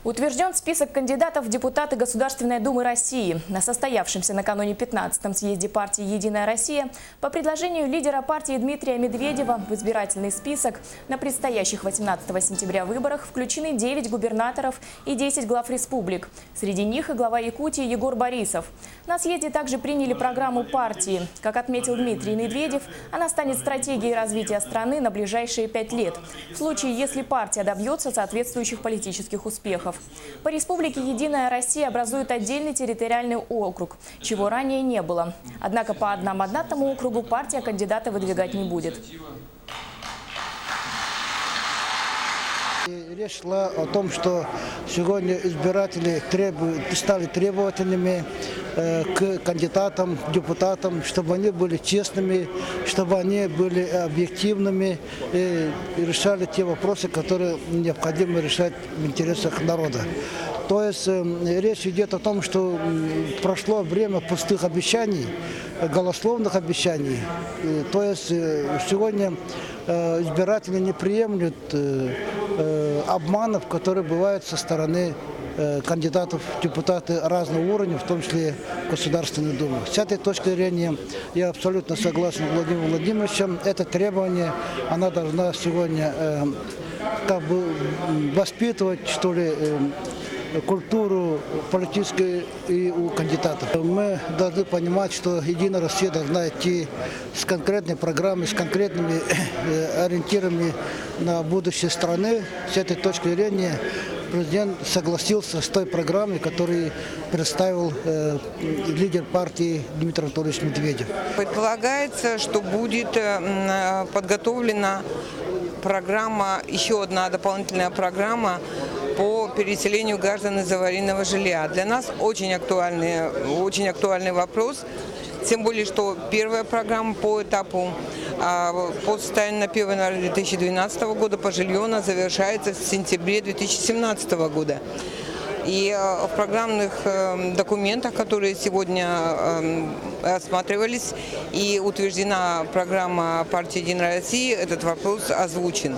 Утвержден список кандидатов в депутаты Государственной Думы России. На состоявшемся накануне 15-м съезде партии «Единая Россия» по предложению лидера партии Дмитрия Медведева в избирательный список на предстоящих 18 сентября выборах включены 9 губернаторов и 10 глав республик. Среди них и глава Якутии Егор Борисов. На съезде также приняли программу партии. Как отметил Дмитрий Медведев, она станет стратегией развития страны на ближайшие 5 лет, в случае, если партия добьется соответствующих политических успехов. По республике «Единая Россия» образует отдельный территориальный округ, чего ранее не было. Однако по одномандатному округу партия кандидата выдвигать не будет. Речь шла о том, что сегодня избиратели стали требовательными к кандидатам, депутатам, чтобы они были честными, чтобы они были объективными и решали те вопросы, которые необходимо решать в интересах народа. То есть речь идет о том, что прошло время пустых обещаний, голословных обещаний. То есть сегодня избиратели не приемлют обманов, которые бывают со стороны кандидатов в депутаты разного уровня, в том числе Государственной Думы. С этой точки зрения я абсолютно согласен с Владимиром Владимировичем. Это требование, она должна сегодня воспитывать, что ли, культуру политическую и у кандидатов. Мы должны понимать, что «Единая Россия» должна идти с конкретной программой, с конкретными ориентирами на будущее страны. С этой точки зрения президент согласился с той программой, которую представил лидер партии Дмитрий Анатольевич Медведев. Предполагается, что будет подготовлена программа, еще одна дополнительная программа по переселению граждан из аварийного жилья. Для нас очень актуальный вопрос, тем более, что первая программа по этапу по состоянию на 1 января 2012 года по жилью она завершается в сентябре 2017 года. И в программных документах, которые сегодня рассматривались и утверждена программа партии «Единая Россия», этот вопрос озвучен.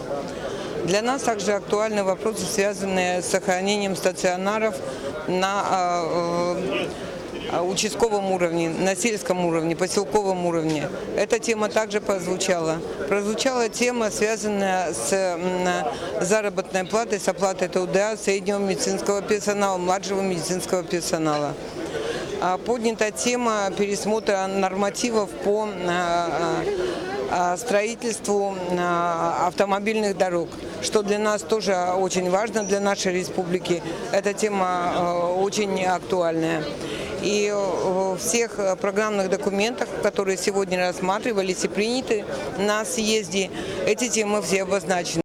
Для нас также актуальны вопросы, связанные с сохранением стационаров на участковом уровне, на сельском уровне, поселковом уровне. Эта тема также прозвучала. Прозвучала тема, связанная с заработной платой, с оплатой труда среднего медицинского персонала, младшего медицинского персонала. Поднята тема пересмотра нормативов по строительству автомобильных дорог, что для нас тоже очень важно, для нашей республики. Эта тема очень актуальная. И в всех программных документах, которые сегодня рассматривались и приняты на съезде, эти темы все обозначены.